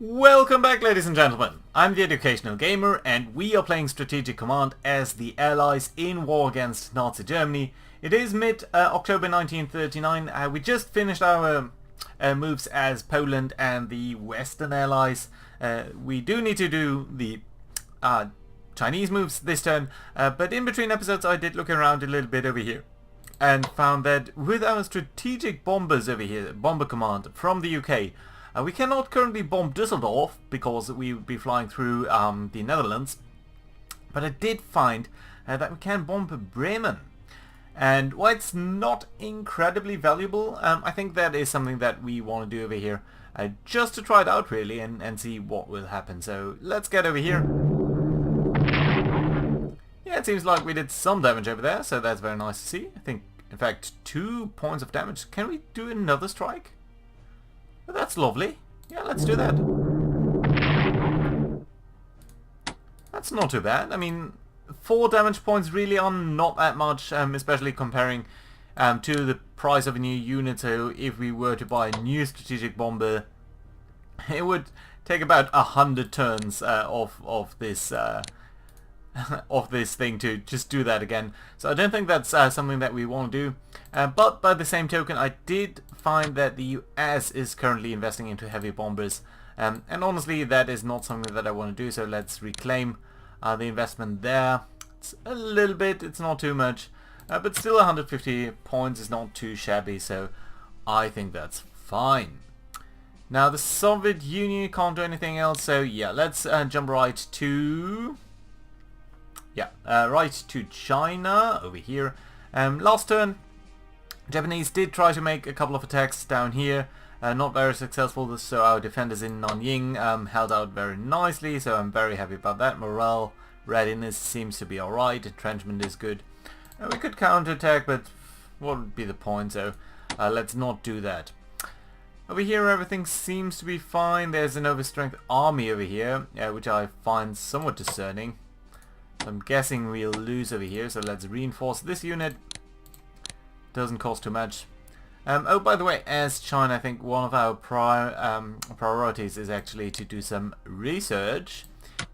Welcome back, ladies and gentlemen. I'm the Educational Gamer and we are playing Strategic Command as the Allies in war against Nazi Germany. It is mid-October 1939. We just finished our moves as Poland and the Western Allies. We do need to do the Chinese moves this turn, but in between episodes I did look around a little bit over here and found that with our strategic bombers over here, Bomber Command from the UK, we cannot currently bomb Düsseldorf because we would be flying through the Netherlands, but I did find that we can bomb Bremen. And while it's not incredibly valuable, I think that is something that we want to do over here, just to try it out really and see what will happen. So let's get over here. Yeah, it seems like we did some damage over there, so that's very nice to see. I think, in fact, 2 points of damage. Can we do another strike? Well, that's lovely. Yeah, let's do that. That's not too bad. I mean, 4 damage points really are not that much, especially comparing to the price of a new unit. So if we were to buy a new strategic bomber, it would take about 100 turns of this of this thing to just do that again. So I don't think that's something that we want to do. But by the same token, I did find that the US is currently investing into heavy bombers, and honestly that is not something that I want to do, so let's reclaim the investment there. It's a little bit, it's not too much, but still 150 points is not too shabby, so I think that's fine. Now the Soviet Union can't do anything else, so yeah, let's jump right to China over here. Last turn, Japanese did try to make a couple of attacks down here, not very successful, so our defenders in Nanjing held out very nicely, so I'm very happy about that. Morale, readiness seems to be alright, entrenchment is good. We could counterattack, but what would be the point, so let's not do that. Over here everything seems to be fine. There's an overstrength army over here, which I find somewhat discerning. I'm guessing we'll lose over here, so let's reinforce this unit. Doesn't cost too much. Oh, by the way, as China, I think one of our priorities is actually to do some research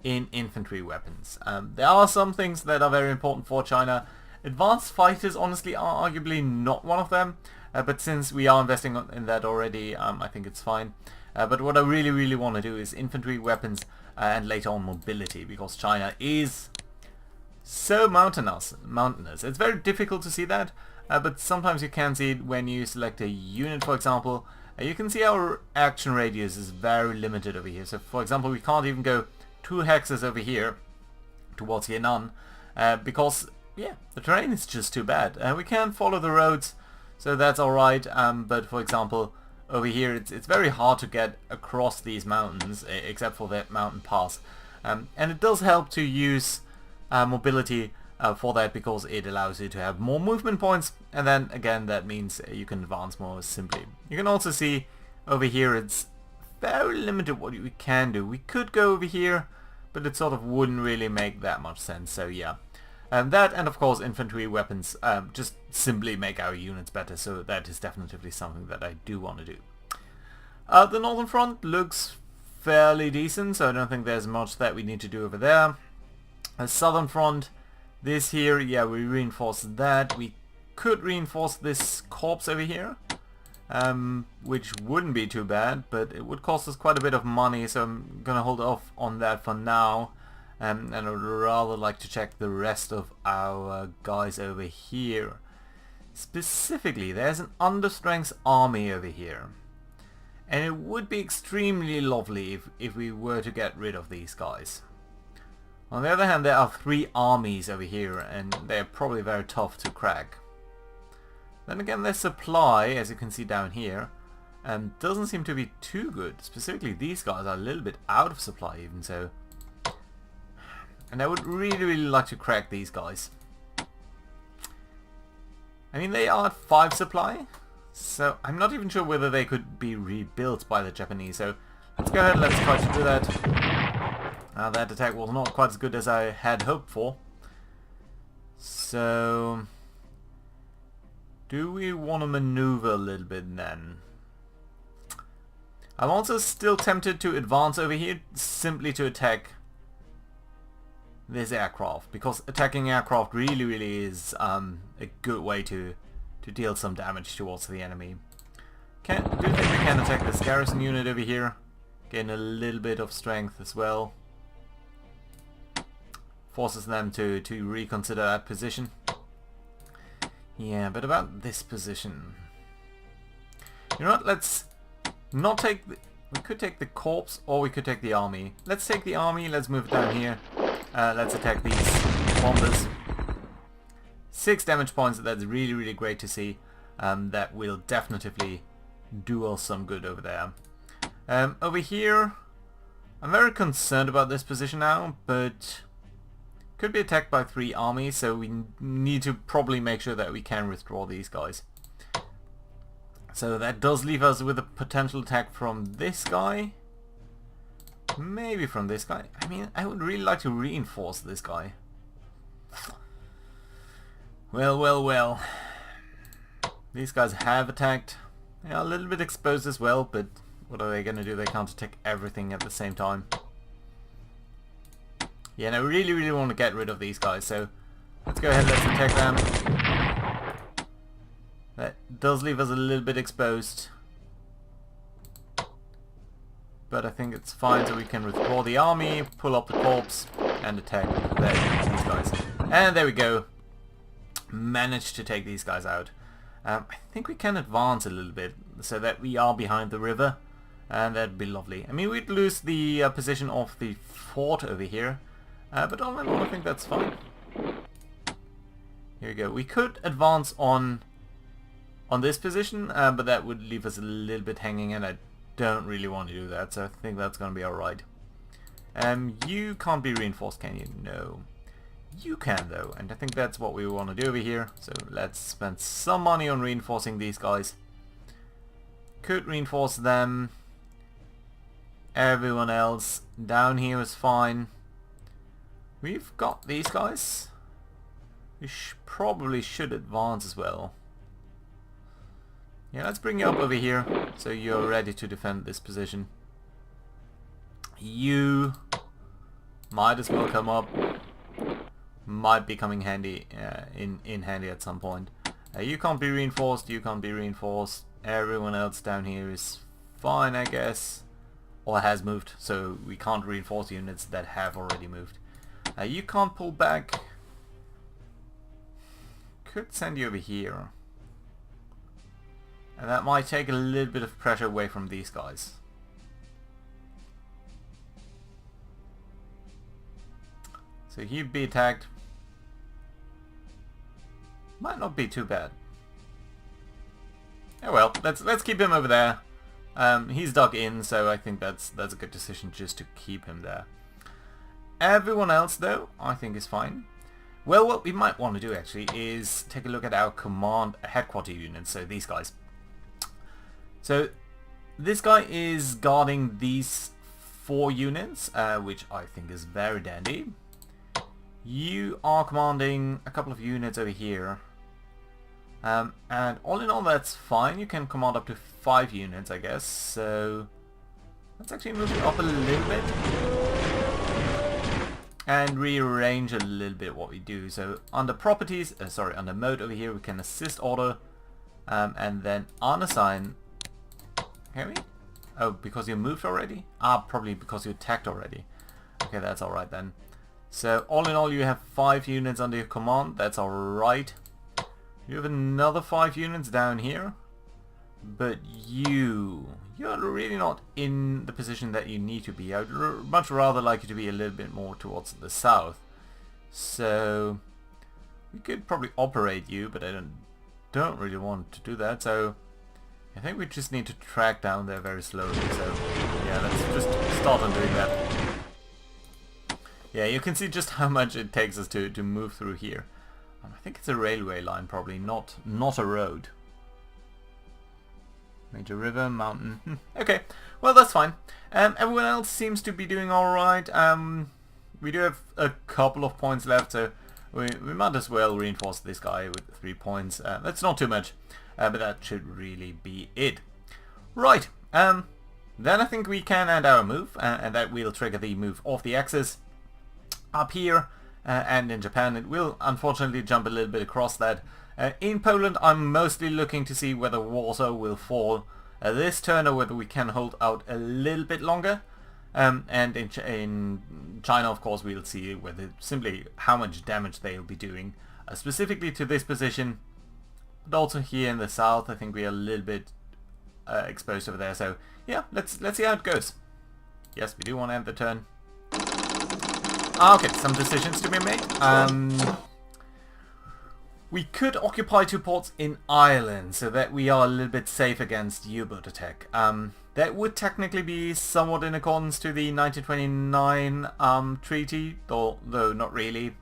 in infantry weapons. There are some things that are very important for China. Advanced fighters, honestly, are arguably not one of them, but since we are investing in that already, I think it's fine. But what I really want to do is infantry weapons and later on mobility, because China is so mountainous. It's very difficult to see that, but sometimes you can see it when you select a unit, for example. You can see our action radius is very limited over here. So for example, we can't even go 2 hexes over here towards Yan'an, because yeah, the terrain is just too bad. We can follow the roads, so that's alright, but for example over here it's very hard to get across these mountains, except for that mountain pass, and it does help to use mobility for that, because it allows you to have more movement points, and then again that means you can advance more simply. You can also see over here it's very limited what we can do. We could go over here, but it sort of wouldn't really make that much sense, so yeah. That and of course infantry weapons just simply make our units better, so that is definitely something that I do want to do. The northern front looks fairly decent, so I don't think there's much that we need to do over there. Southern front, this here, yeah, we reinforce that. We could reinforce this corps over here, which wouldn't be too bad, but it would cost us quite a bit of money, so I'm gonna hold off on that for now, and I would rather like to check the rest of our guys over here. Specifically, there's an understrength army over here, and it would be extremely lovely if we were to get rid of these guys. On the other hand, there are 3 armies over here, and they're probably very tough to crack. Then again, their supply, as you can see down here, doesn't seem to be too good. Specifically, these guys are a little bit out of supply even, so... And I would really like to crack these guys. I mean, they are at 5 supply, so I'm not even sure whether they could be rebuilt by the Japanese, so let's go ahead, let's try to do that. That attack was not quite as good as I had hoped for. So, do we want to maneuver a little bit then? I'm also still tempted to advance over here simply to attack this aircraft, because attacking aircraft really is a good way to deal some damage towards the enemy. Do think we can attack this garrison unit over here, gain a little bit of strength as well. Forces them to reconsider that position. Yeah, but about this position, you know what, let's not take we could take the corps, or we could take the army. Let's take the army, let's move it down here. Let's attack these bombers. 6 damage points, that's really great to see. That will definitely do us some good over there. Over here, I'm very concerned about this position now, but could be attacked by 3 armies, so we need to probably make sure that we can withdraw these guys. So that does leave us with a potential attack from this guy. Maybe from this guy. I mean, I would really like to reinforce this guy. Well. These guys have attacked. They are a little bit exposed as well, but what are they going to do? They can't attack everything at the same time. Yeah, no, really want to get rid of these guys, so let's go ahead and let's attack them. That does leave us a little bit exposed, but I think it's fine, so we can withdraw the army, pull up the corps, and attack these guys. And there we go. Managed to take these guys out. I think we can advance a little bit so that we are behind the river, and that'd be lovely. I mean, we'd lose the position of the fort over here, but all in all, I think that's fine. Here we go. We could advance on this position, but that would leave us a little bit hanging, and I don't really want to do that, so I think that's going to be alright. You can't be reinforced, can you? No. You can though, and I think that's what we want to do over here, so let's spend some money on reinforcing these guys. Could reinforce them. Everyone else down here is fine. We've got these guys. We probably should advance as well. Yeah, let's bring you up over here so you're ready to defend this position. You might as well come up. Might be coming handy in handy at some point. You can't be reinforced, you can't be reinforced. Everyone else down here is fine, I guess. Or has moved, so we can't reinforce units that have already moved. You can't pull back. Could send you over here. And that might take a little bit of pressure away from these guys. So he'd be attacked. Might not be too bad. Oh well, let's keep him over there. He's dug in, so I think that's a good decision just to keep him there. Everyone else, though, I think is fine. Well, what we might want to do actually is take a look at our command headquarter units. So these guys. So this guy is guarding these 4 units, which I think is very dandy. You are commanding a couple of units over here. And all in all, that's fine. You can command up to 5 units, I guess. So let's actually move it up a little bit and rearrange a little bit what we do. So under properties, under mode over here, we can assist order, and then unassign. Can we? Oh, because you moved already? Probably because you attacked already. Okay, that's alright then. So all in all, you have 5 units under your command. That's alright. You have another 5 units down here. But you're really not in the position that you need to be. I'd much rather like you to be a little bit more towards the south. So we could probably operate you, but I don't really want to do that. So I think we just need to track down there very slowly. So yeah, let's just start on doing that. Yeah, you can see just how much it takes us to move through here. I think it's a railway line, probably, not a road. Major river, mountain. Okay, well that's fine. Everyone else seems to be doing alright. We do have a couple of points left, so we might as well reinforce this guy with 3 points. That's not too much, but that should really be it. Right, then I think we can end our move, and that will trigger the move of the Axis up here, and in Japan it will unfortunately jump a little bit across that. In Poland I'm mostly looking to see whether Warsaw will fall this turn or whether we can hold out a little bit longer. And in China, of course, we'll see whether simply how much damage they'll be doing, specifically to this position, but also here in the south. I think we are a little bit exposed over there. So yeah, let's see how it goes. Yes, we do want to end the turn. Okay, some decisions to be made. We could occupy 2 ports in Ireland so that we are a little bit safe against U-boat attack. That would technically be somewhat in accordance to the 1929 treaty, though not really.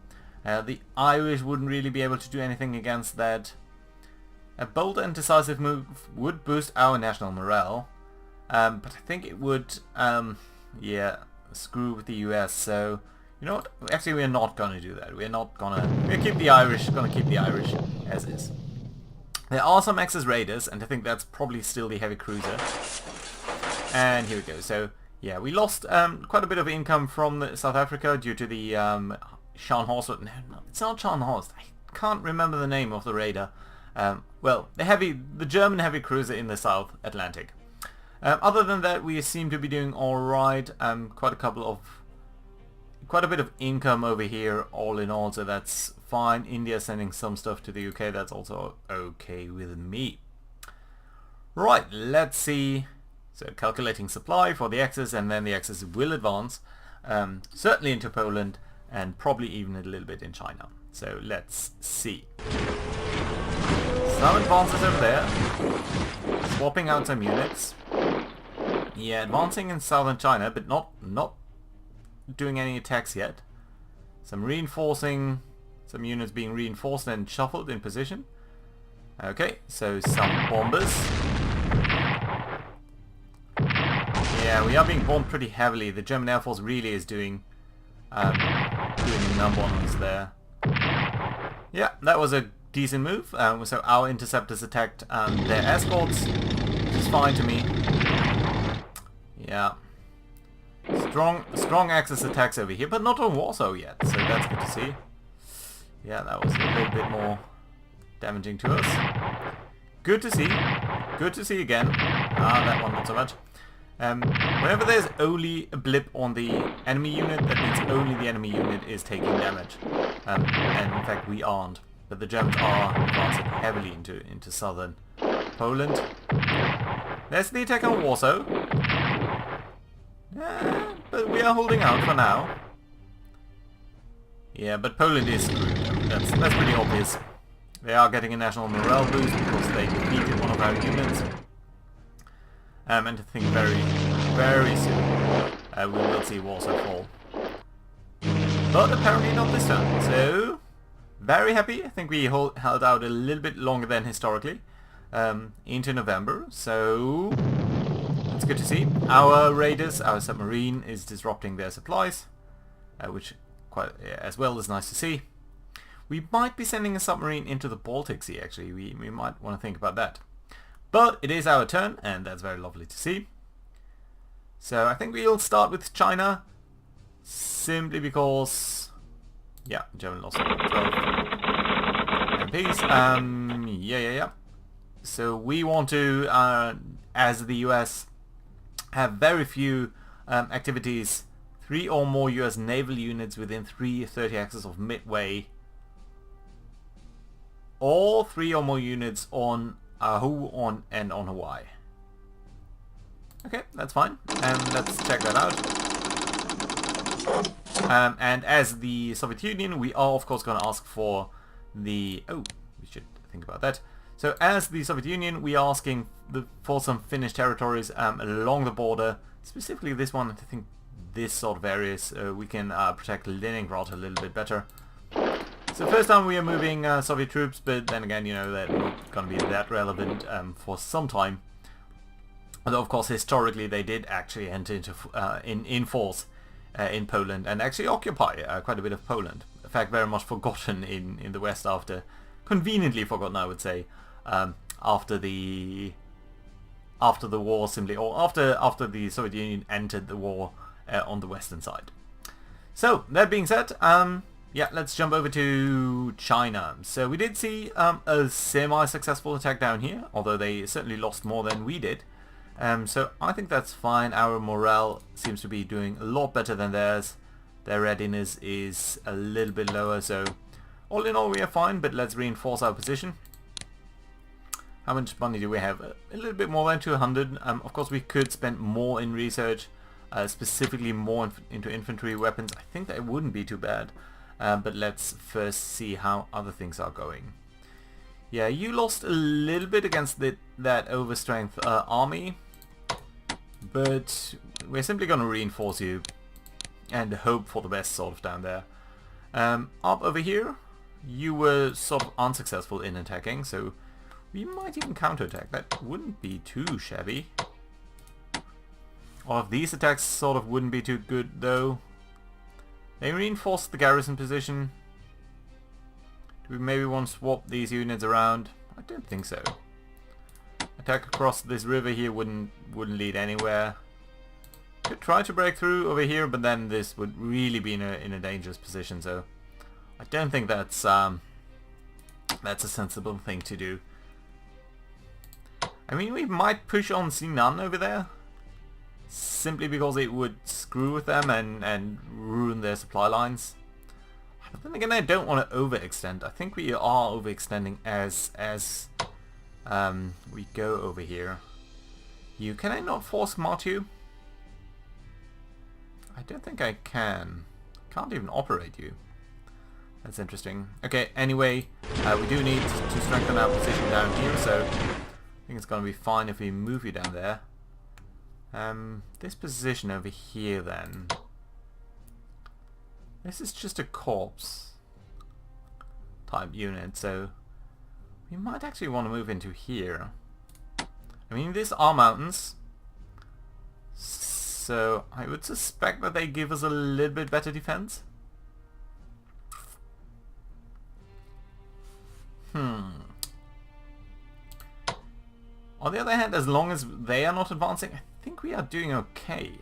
The Irish wouldn't really be able to do anything against that. A bold and decisive move would boost our national morale, but I think it would, yeah, screw with the US. So you know what? Actually, we're not gonna do that. We'll keep the Irish. Gonna keep the Irish as is. There are some Axis raiders, and I think that's probably still the heavy cruiser. And here we go. So yeah, we lost quite a bit of income from South Africa due to the Scharnhorst. No, it's not Scharnhorst. I can't remember the name of the raider. Well, the German heavy cruiser in the South Atlantic. Other than that, we seem to be doing all right. Quite a bit of income over here, all in all. So that's fine. India sending some stuff to the UK. That's also okay with me. Right, let's see. So calculating supply for the Axis, and then the Axis will advance, certainly into Poland, and probably even a little bit in China. So let's see. Some advances over there, swapping out some units. Yeah, advancing in southern China, but not doing any attacks yet. Some reinforcing, some units being reinforced and shuffled in position. Okay, so some bombers. Yeah, we are being bombed pretty heavily. The German Air Force really is doing a number on us there. Yeah, that was a decent move. So our interceptors attacked their escorts, which is fine to me. Yeah. Strong Axis attacks over here, but not on Warsaw yet, so that's good to see. Yeah, that was a little bit more damaging to us. Good to see. Good to see again. That one not so much. Whenever there's only a blip on the enemy unit, that means only the enemy unit is taking damage. And in fact we aren't. But the Germans are advancing heavily into southern Poland. There's the attack on Warsaw. Yeah, but we are holding out for now. Yeah, but Poland is screwed. I mean, that's pretty obvious. They are getting a national morale boost because they defeated one of our units. And I think very, very soon we will see Warsaw fall. But apparently not this time. So, very happy. I think we held out a little bit longer than historically into November. So, that's good to see. Our raiders, our submarine is disrupting their supplies, which quite as well is nice to see. We might be sending a submarine into the Baltic Sea actually. We might want to think about that. But it is our turn, and that's very lovely to see. So I think we'll start with China, simply because, yeah, German lost 12 MPs. Yeah. So we want to, as the US, have very few activities, 3 or more US naval units within 330 axis of Midway, or 3 or more units on Oahu and on Hawaii. Okay, that's fine. Let's check that out. And as the Soviet Union, we are of course going to ask for the... Oh, we should think about that. So as the Soviet Union, we are asking for some Finnish territories along the border. Specifically this one, I think this sort of areas, we can protect Leningrad a little bit better. So first time we are moving Soviet troops, but then again, you know, they're not going to be that relevant for some time. Although of course historically they did actually enter into in force in Poland and actually occupy quite a bit of Poland. In fact, very much forgotten in the West after, conveniently forgotten I would say, after the after the war simply, or after the Soviet Union entered the war on the western side. So that being said, yeah, let's jump over to China. So we did see a semi-successful attack down here, although they certainly lost more than we did. So I think that's fine. Our morale seems to be doing a lot better than theirs. Their readiness is a little bit lower, so all in all we are fine, but let's reinforce our position. How much money do we have? A little bit more than 200. Of course we could spend more in research, specifically more into infantry weapons. I think that wouldn't be too bad, but let's first see how other things are going. Yeah, you lost a little bit against that overstrength army, but we're simply going to reinforce you and hope for the best sort of down there. Up over here, you were sort of unsuccessful in attacking, so we might even counterattack. That wouldn't be too shabby. All of these attacks sort of wouldn't be too good though. They reinforced the garrison position. Do we maybe want to swap these units around? I don't think so. Attack across this river here wouldn't lead anywhere. Could try to break through over here, but then this would really be in a dangerous position, so I don't think that's a sensible thing to do. I mean, we might push on Sinan over there, simply because it would screw with them and ruin their supply lines. But then again, I don't want to overextend. I think we are overextending as we go over here. Can I not force march you? I don't think I can. Can't even operate you. That's interesting. Okay, anyway, we do need to strengthen our position down here, so I think it's going to be fine if we move you down there. This position over here then. This is just a corpse type unit, so we might actually want to move into here. I mean, these are mountains, so I would suspect that they give us a little bit better defense. On the other hand, as long as they are not advancing, I think we are doing okay.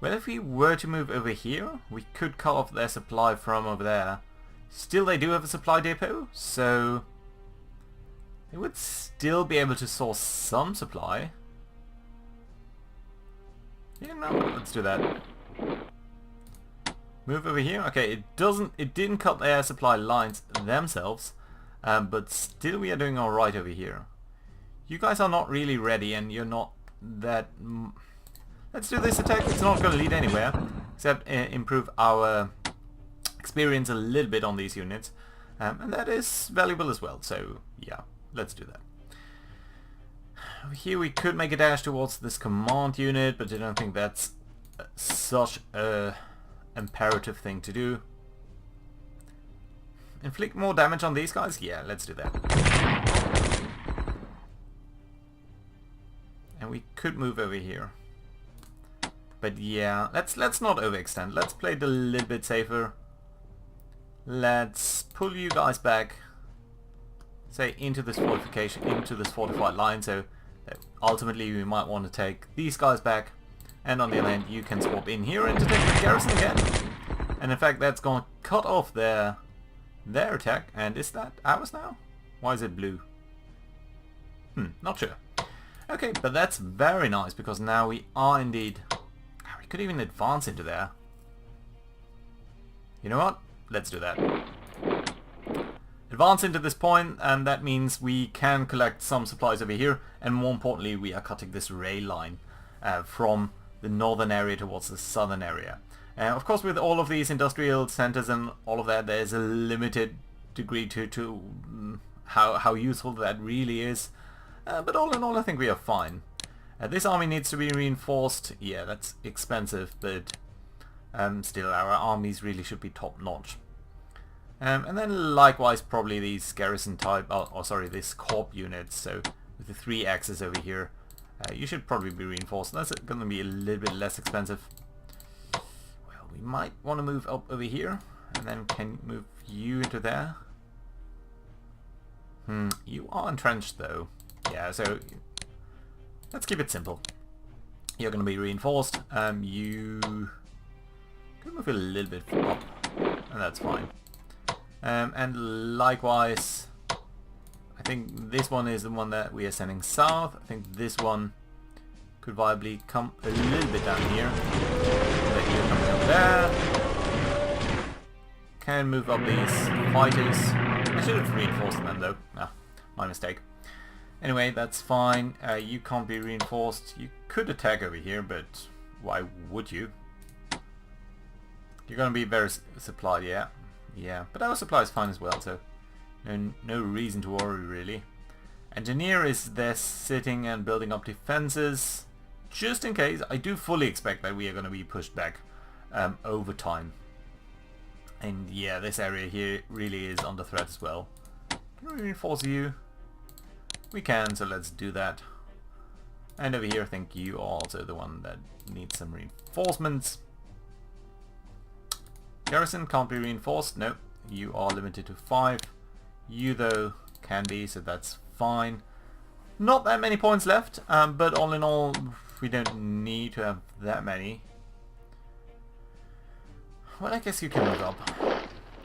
Well, if we were to move over here, we could cut off their supply from over there. Still, they do have a supply depot, so they would still be able to source some supply. Yeah, no, let's do that. Move over here. Okay, it didn't cut their supply lines themselves, but still we are doing alright over here. You guys are not really ready, and you're not that... Let's do this attack. It's not going to lead anywhere, except improve our experience a little bit on these units. And that is valuable as well, so yeah, let's do that. Over here we could make a dash towards this command unit, but I don't think that's such a imperative thing to do. Inflict more damage on these guys? Yeah, let's do that. And we could move over here. But yeah, let's not overextend. Let's play it a little bit safer. Let's pull you guys back, say, into this fortification, into this fortified line, so that ultimately we might want to take these guys back, and on the other hand you can swap in here and to take the garrison again. And in fact that's going to cut off their attack. And is that ours now? Why is it blue? Not sure. Okay, but that's very nice, because now we are indeed... We could even advance into there. You know what? Let's do that. Advance into this point, and that means we can collect some supplies over here, and more importantly we are cutting this rail line from the northern area towards the southern area. Of course, with all of these industrial centers and all of that, there's a limited degree to how useful that really is. But all in all, I think we are fine. This army needs to be reinforced. Yeah, that's expensive, but still, our armies really should be top-notch. And then likewise, probably these garrison type, these corp units. So with the 3 axes over here, you should probably be reinforced. That's going to be a little bit less expensive. Well, we might want to move up over here, and then can move you into there. You are entrenched though. Yeah, so let's keep it simple. You're going to be reinforced. You can move a little bit up, and that's fine. And likewise, I think this one is the one that we are sending south. I think this one could viably come a little bit down here. Let you come over there. Can move up these fighters. I should have reinforced them though. Ah, my mistake. Anyway, that's fine. You can't be reinforced. You could attack over here, but why would you? You're going to be very supplied, yeah. Yeah, but our supply is fine as well, so no reason to worry really. Engineer is there sitting and building up defenses. Just in case, I do fully expect that we are going to be pushed back over time. And yeah, this area here really is under threat as well. Can we reinforce you? We can, so let's do that. And over here I think you are also the one that needs some reinforcements. Garrison can't be reinforced. Nope, you are limited to 5. You though can be, so that's fine. Not that many points left, but all in all we don't need to have that many. Well, I guess you can move up.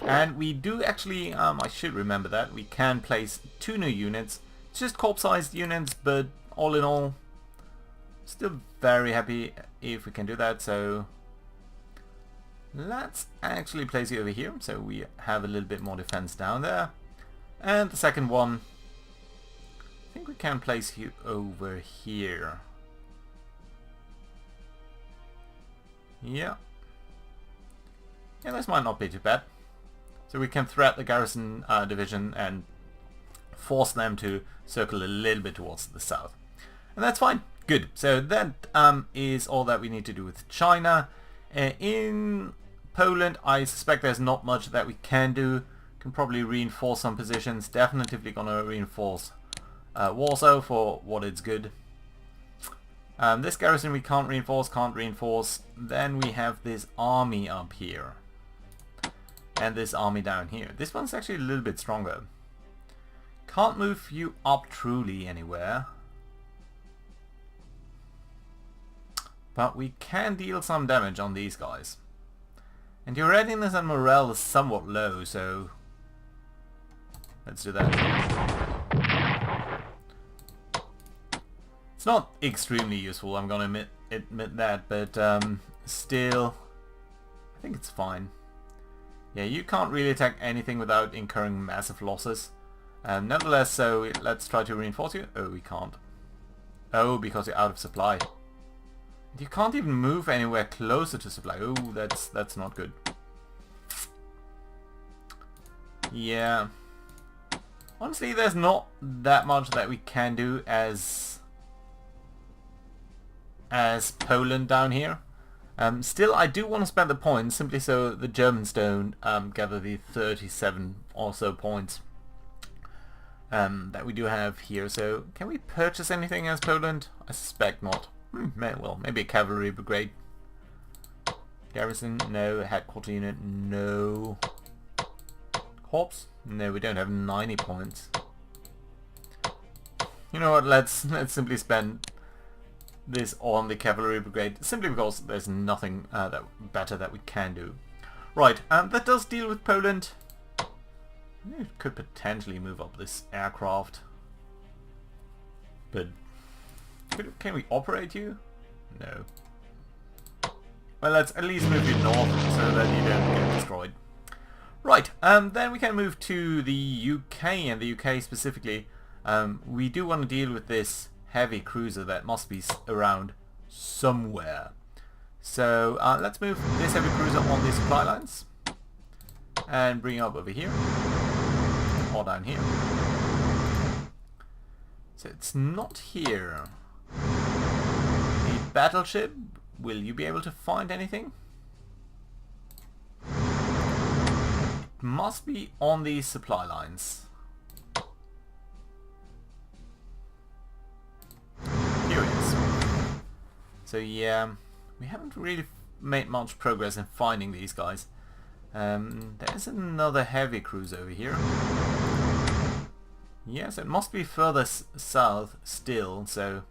And we do actually, I should remember that, we can place 2 new units. It's just corp-sized units, but all in all, still very happy if we can do that. So let's actually place you over here, so we have a little bit more defense down there. And the second one, I think we can place you over here. Yeah. Yeah, this might not be too bad. So we can threat the garrison division and force them to circle a little bit towards the south. And that's fine. Good. So that is all that we need to do with China. In Poland, I suspect there's not much that we can do. Can probably reinforce some positions. Definitely gonna reinforce Warsaw for what it's good. This garrison we can't reinforce. Then we have this army up here. And this army down here. This one's actually a little bit stronger. Can't move you up truly anywhere. But we can deal some damage on these guys. And your readiness and morale is somewhat low, so let's do that. It's not extremely useful, I'm gonna admit that, but still, I think it's fine. Yeah, you can't really attack anything without incurring massive losses. Nevertheless, so let's try to reinforce you. Oh, we can't. Oh, because you're out of supply. You can't even move anywhere closer to supply. Oh, that's not good. Yeah. Honestly, there's not that much that we can do as Poland down here. Still, I do want to spend the points simply so the Germans don't gather the 37 or so points that we do have here. So, can we purchase anything as Poland? I suspect not. Well, maybe a cavalry brigade. Garrison? No. Headquarter unit? No. Corps? No, we don't have 90 points. You know what? Let's simply spend this on the cavalry brigade, simply because there's nothing better that we can do. Right, that does deal with Poland. We could potentially move up this aircraft, but can we operate you? No. Well, let's at least move you north so that you don't get destroyed. Right, then we can move to the UK, and the UK specifically. We do want to deal with this heavy cruiser that must be around somewhere. So let's move this heavy cruiser on the supply lines and bring it up over here or down here. So it's not here. The battleship, will you be able to find anything? It must be on these supply lines. Here it is. So yeah, we haven't really made much progress in finding these guys. There's another heavy cruiser over here. Yes, it must be further south still, so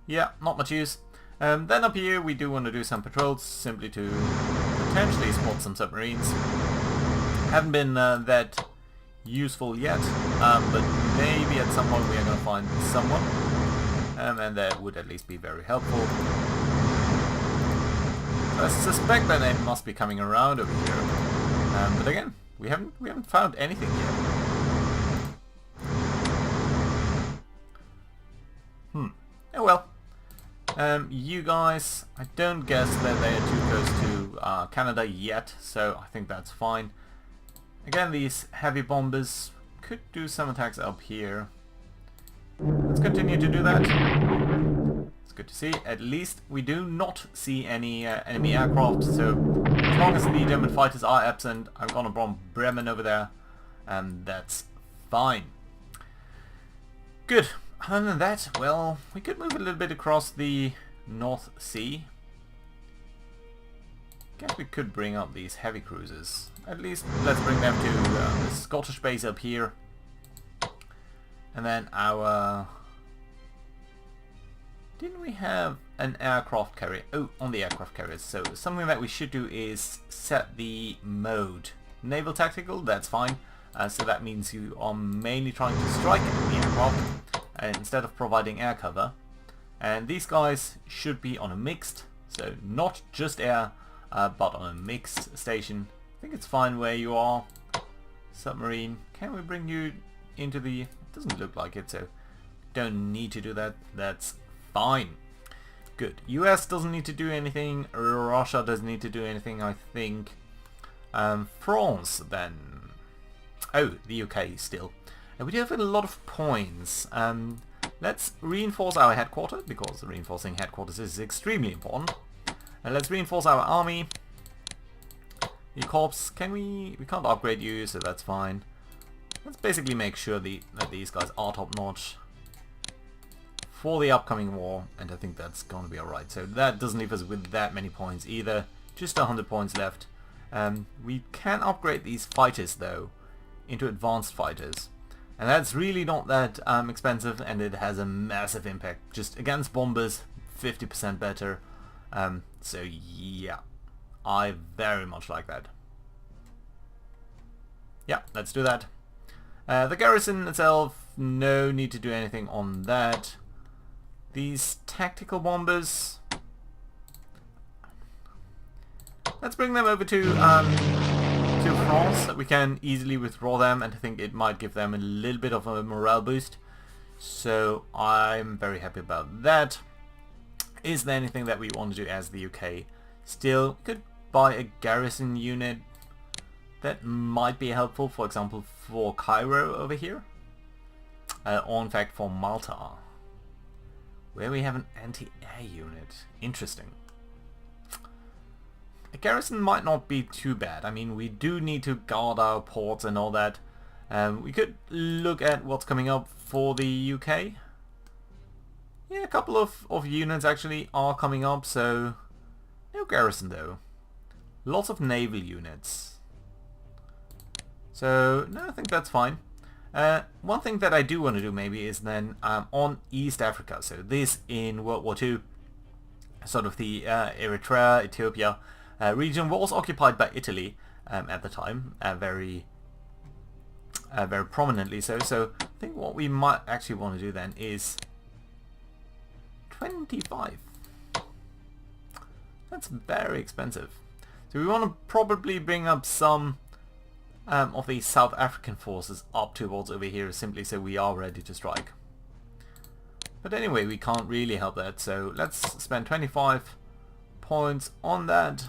Yeah, not much use. Then up here we do want to do some patrols, simply to potentially spot some submarines. Haven't been that useful yet, but maybe at some point we are going to find someone, and that would at least be very helpful. So I suspect that they must be coming around over here, but again, we haven't found anything yet. Oh well. You guys, I don't guess that they are too close to Canada yet, so I think that's fine. Again, these heavy bombers could do some attacks up here. Let's continue to do that. It's good to see. At least we do not see any enemy aircraft, so as long as the German fighters are absent, I'm gonna bomb Bremen over there, and that's fine. Good. Other than that, well, we could move a little bit across the North Sea. Guess we could bring up these heavy cruisers. At least let's bring them to the Scottish base up here. And then our... Didn't we have an aircraft carrier? Oh, on the aircraft carriers. So something that we should do is set the mode. Naval tactical, that's fine. So that means you are mainly trying to strike the aircraft instead of providing air cover. And these guys should be on a mixed, so not just air, but on a mixed station. I think it's fine where you are. Submarine, can we bring you into the... It doesn't look like it, so don't need to do that. That's fine. Good. US doesn't need to do anything. Russia doesn't need to do anything, I think. France, then. Oh, the UK still. We do have a lot of points. Let's reinforce our headquarters, because reinforcing headquarters is extremely important. Let's reinforce our army. The corps, we can't upgrade you, so that's fine. Let's basically make sure that these guys are top notch for the upcoming war, and I think that's going to be alright. So that doesn't leave us with that many points either, just 100 points left. We can upgrade these fighters though into advanced fighters. And that's really not that expensive, and it has a massive impact. Just against bombers, 50% better. So yeah, I very much like that. Yeah, let's do that. The garrison itself, no need to do anything on that. These tactical bombers, let's bring them over to France, that we can easily withdraw them, and I think it might give them a little bit of a morale boost. So I'm very happy about that. Is there anything that we want to do as the UK? Still, we could buy a garrison unit. That might be helpful, for example, for Cairo over here. Or in fact for Malta, where we have an anti-air unit. Interesting. A garrison might not be too bad. I mean, we do need to guard our ports and all that. We could look at what's coming up for the UK. Yeah, a couple of units actually are coming up, so no garrison though. Lots of naval units. So, no, I think that's fine. One thing that I do want to do maybe is then on East Africa. So this in World War II, sort of the Eritrea, Ethiopia region was occupied by Italy at the time, very prominently so. So I think what we might actually want to do then is 25. That's very expensive. So we want to probably bring up some of these South African forces up towards over here, simply so we are ready to strike. But anyway, we can't really help that, so let's spend 25 points on that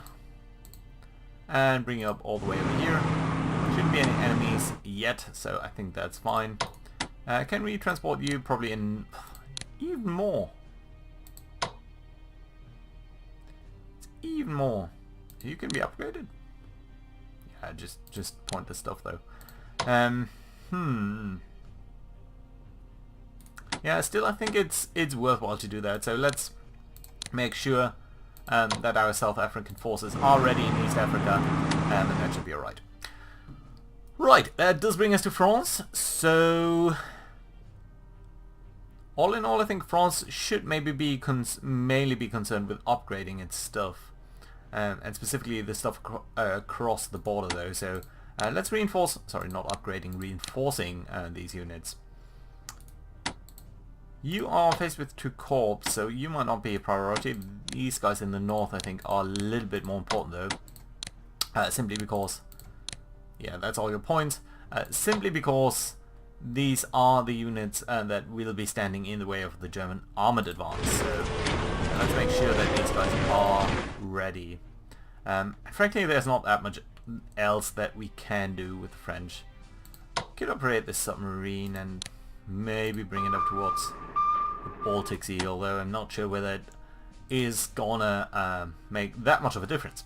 and bring it up all the way over here. Shouldn't be any enemies yet, so I think that's fine. Can we transport you? Probably in even more. It's even more. You can be upgraded. Yeah, just pointless stuff though. Yeah, still I think it's worthwhile to do that. So let's make sure that our South African forces are ready in East Africa, and that should be alright. Right, that does bring us to France. So all in all, I think France should maybe be mainly be concerned with upgrading its stuff, and specifically the stuff across the border though. So let's reinforce, sorry, not upgrading, reinforcing these units. You are faced with 2 corps, so you might not be a priority. These guys in the north, I think, are a little bit more important though, simply because, yeah, that's all your points. Simply because these are the units that will be standing in the way of the German armoured advance. So let's make sure that these guys are ready. Frankly, there's not that much else that we can do with the French. Could operate this submarine and maybe bring it up towards the Baltic Sea, although I'm not sure whether it is gonna make that much of a difference.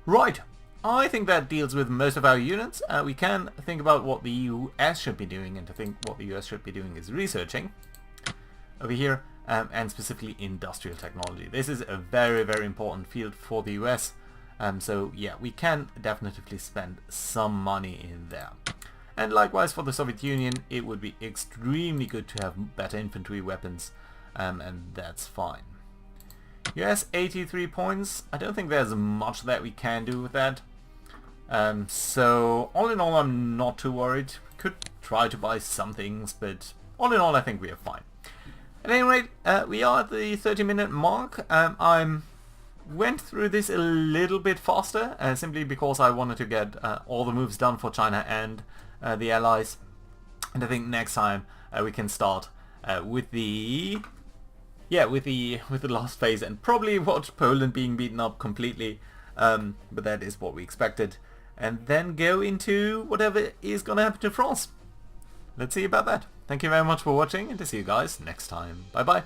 Right, I think that deals with most of our units. We can think about what the US should be doing, and to think what the US should be doing is researching over here, and specifically industrial technology. This is a very, very important field for the US, so yeah, we can definitely spend some money in there. And likewise for the Soviet Union, it would be extremely good to have better infantry weapons, and that's fine. US 83 points. I don't think there's much that we can do with that. So all in all, I'm not too worried. Could try to buy some things, but all in all, I think we are fine. At any rate, we are at the 30-minute mark. I went through this a little bit faster, simply because I wanted to get all the moves done for China and the Allies. And I think next time we can start with the last phase, and probably watch Poland being beaten up completely. But that is what we expected. And then go into whatever is going to happen to France. Let's see about that. Thank you very much for watching, and to see you guys next time. Bye bye.